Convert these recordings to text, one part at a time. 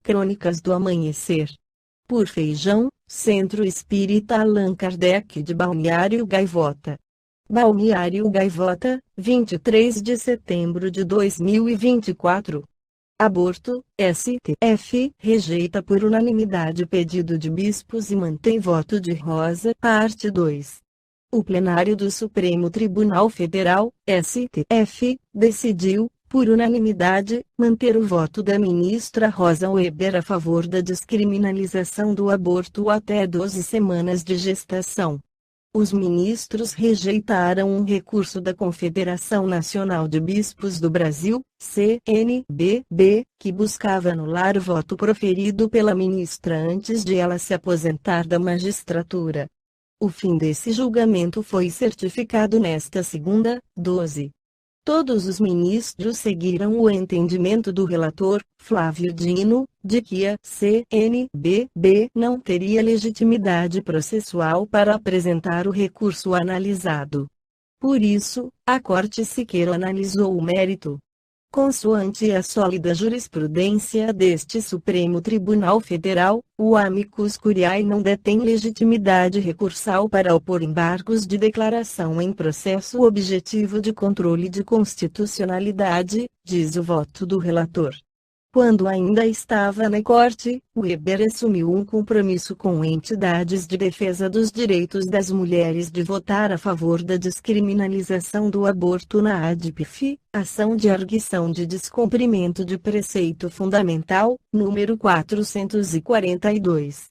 Crônicas do Amanhecer. Por Feijão, Centro Espírita Allan Kardec de Balneário Gaivota. Balneário Gaivota, 23 de setembro de 2024. Aborto, STF, rejeita por unanimidade pedido de bispos e mantém voto de Rosa, parte 2. O plenário do Supremo Tribunal Federal, STF, decidiu, por unanimidade, manter o voto da ministra Rosa Weber a favor da descriminalização do aborto até 12 semanas de gestação. Os ministros rejeitaram um recurso da Confederação Nacional de Bispos do Brasil, CNBB, que buscava anular o voto proferido pela ministra antes de ela se aposentar da magistratura. O fim desse julgamento foi certificado nesta segunda, 12. Todos os ministros seguiram o entendimento do relator, Flávio Dino, de que a CNBB não teria legitimidade processual para apresentar o recurso analisado. Por isso, a Corte sequer analisou o mérito. Consoante a sólida jurisprudência deste Supremo Tribunal Federal, o amicus curiae não detém legitimidade recursal para opor embargos de declaração em processo objetivo de controle de constitucionalidade, diz o voto do relator. Quando ainda estava na Corte, Weber assumiu um compromisso com entidades de defesa dos direitos das mulheres de votar a favor da descriminalização do aborto na ADPF, Ação de Arguição de Descumprimento de Preceito Fundamental, número 442.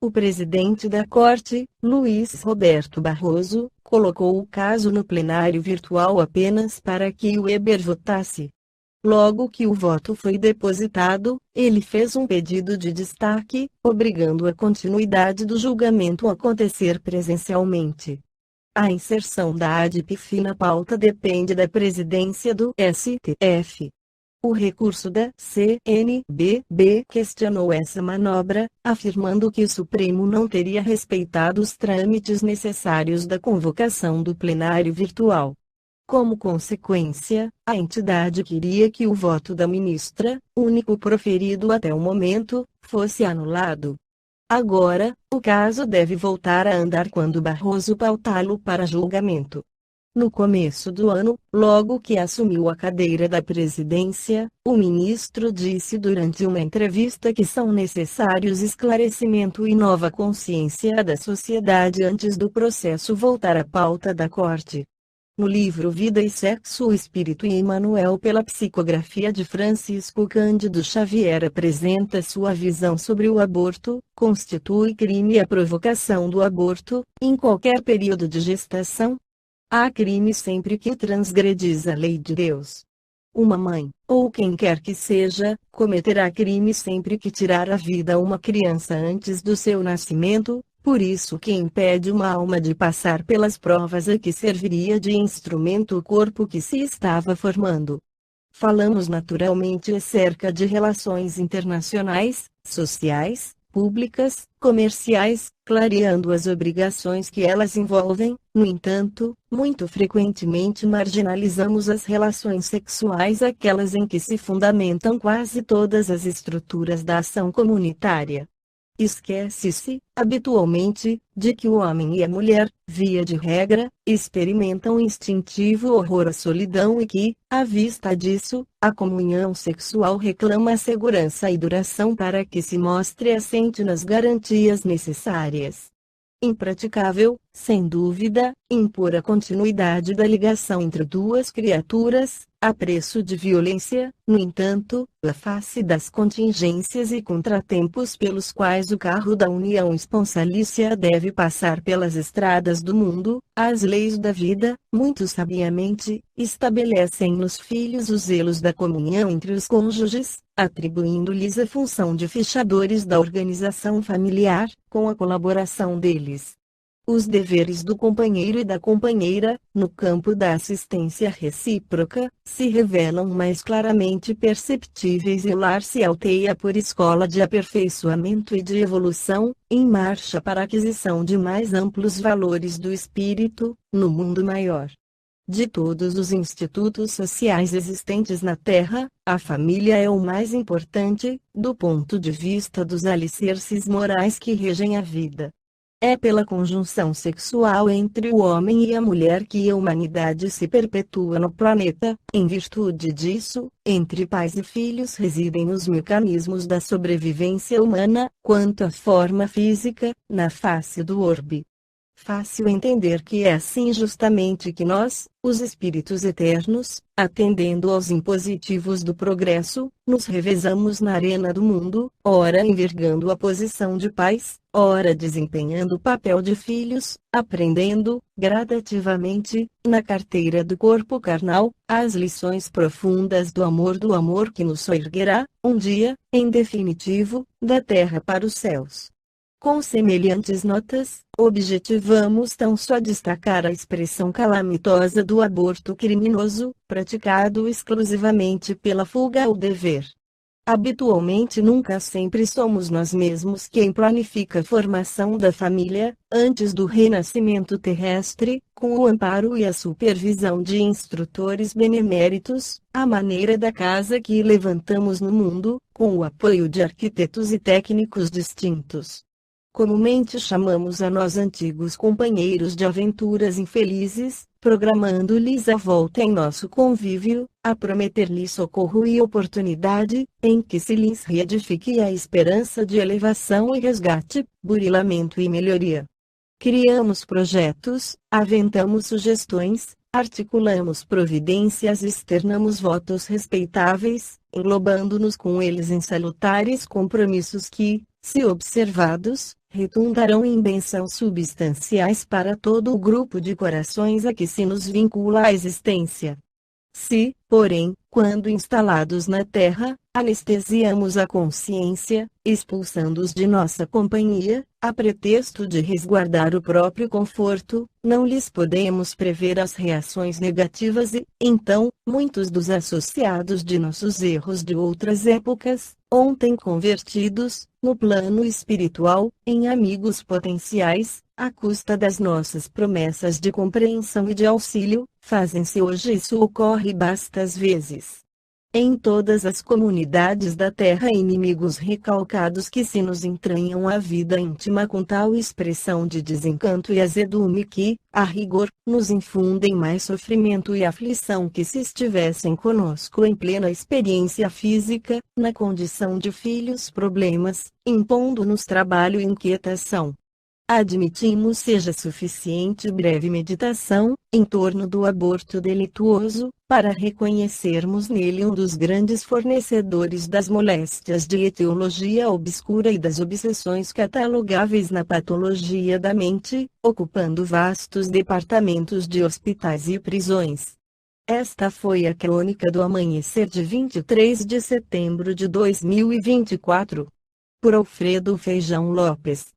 O presidente da Corte, Luiz Roberto Barroso, colocou o caso no plenário virtual apenas para que Weber votasse. Logo que o voto foi depositado, ele fez um pedido de destaque, obrigando a continuidade do julgamento a acontecer presencialmente. A inserção da ADPF na pauta depende da presidência do STF. O recurso da CNBB questionou essa manobra, afirmando que o Supremo não teria respeitado os trâmites necessários da convocação do plenário virtual. Como consequência, a entidade queria que o voto da ministra, único proferido até o momento, fosse anulado. Agora, o caso deve voltar a andar quando Barroso pautá-lo para julgamento. No começo do ano, logo que assumiu a cadeira da presidência, o ministro disse durante uma entrevista que são necessários esclarecimento e nova consciência da sociedade antes do processo voltar à pauta da Corte. No livro Vida e Sexo, o Espírito e Emmanuel, pela psicografia de Francisco Cândido Xavier, apresenta sua visão sobre o aborto. Constitui crime a provocação do aborto, em qualquer período de gestação? Há crime sempre que transgredis a lei de Deus. Uma mãe, ou quem quer que seja, cometerá crime sempre que tirar a vida a uma criança antes do seu nascimento. Por isso que impede uma alma de passar pelas provas a que serviria de instrumento o corpo que se estava formando. Falamos naturalmente acerca de relações internacionais, sociais, públicas, comerciais, clareando as obrigações que elas envolvem. No entanto, muito frequentemente marginalizamos as relações sexuais, aquelas em que se fundamentam quase todas as estruturas da ação comunitária. Esquece-se, habitualmente, de que o homem e a mulher, via de regra, experimentam instintivo horror à solidão e que, à vista disso, a comunhão sexual reclama a segurança e duração para que se mostre assente nas garantias necessárias. Impraticável, sem dúvida, impor a continuidade da ligação entre duas criaturas, a preço de violência. No entanto, à face das contingências e contratempos pelos quais o carro da união esponsalícia deve passar pelas estradas do mundo, as leis da vida, muito sabiamente, estabelecem nos filhos os zelos da comunhão entre os cônjuges, atribuindo-lhes a função de fechadores da organização familiar, com a colaboração deles. Os deveres do companheiro e da companheira, no campo da assistência recíproca, se revelam mais claramente perceptíveis e o lar se alteia por escola de aperfeiçoamento e de evolução, em marcha para a aquisição de mais amplos valores do espírito, no mundo maior. De todos os institutos sociais existentes na Terra, a família é o mais importante, do ponto de vista dos alicerces morais que regem a vida. É pela conjunção sexual entre o homem e a mulher que a humanidade se perpetua no planeta. Em virtude disso, entre pais e filhos residem os mecanismos da sobrevivência humana, quanto à forma física, na face do orbe. Fácil entender que é assim justamente que nós, os espíritos eternos, atendendo aos impositivos do progresso, nos revezamos na arena do mundo, ora envergando a posição de pais, ora desempenhando o papel de filhos, aprendendo, gradativamente, na carteira do corpo carnal, as lições profundas do amor que nos soerguerá, um dia, em definitivo, da terra para os céus. Com semelhantes notas, objetivamos tão só destacar a expressão calamitosa do aborto criminoso, praticado exclusivamente pela fuga ao dever. Habitualmente nunca sempre somos nós mesmos quem planifica a formação da família, antes do renascimento terrestre, com o amparo e a supervisão de instrutores beneméritos, à maneira da casa que levantamos no mundo, com o apoio de arquitetos e técnicos distintos. Comumente chamamos a nós antigos companheiros de aventuras infelizes, programando-lhes a volta em nosso convívio, a prometer-lhes socorro e oportunidade, em que se lhes reedifique a esperança de elevação e resgate, burilamento e melhoria. Criamos projetos, aventamos sugestões, articulamos providências e externamos votos respeitáveis, englobando-nos com eles em salutares compromissos que, se observados, retundarão em bênçãos substanciais para todo o grupo de corações a que se nos vincula a existência. Se, porém, quando instalados na Terra, anestesiamos a consciência, expulsando-os de nossa companhia, a pretexto de resguardar o próprio conforto, não lhes podemos prever as reações negativas e, então, muitos dos associados de nossos erros de outras épocas, ontem convertidos, no plano espiritual, em amigos potenciais, à custa das nossas promessas de compreensão e de auxílio, fazem-se hoje isso ocorre bastas vezes. Em todas as comunidades da Terra inimigos recalcados que se nos entranham a vida íntima com tal expressão de desencanto e azedume que, a rigor, nos infundem mais sofrimento e aflição que se estivessem conosco em plena experiência física, na condição de filhos problemas, impondo-nos trabalho e inquietação. Admitimos seja suficiente breve meditação, em torno do aborto delituoso, para reconhecermos nele um dos grandes fornecedores das moléstias de etiologia obscura e das obsessões catalogáveis na patologia da mente, ocupando vastos departamentos de hospitais e prisões. Esta foi a crônica do amanhecer de 23 de setembro de 2024. Por Alfredo Feijão Lopes.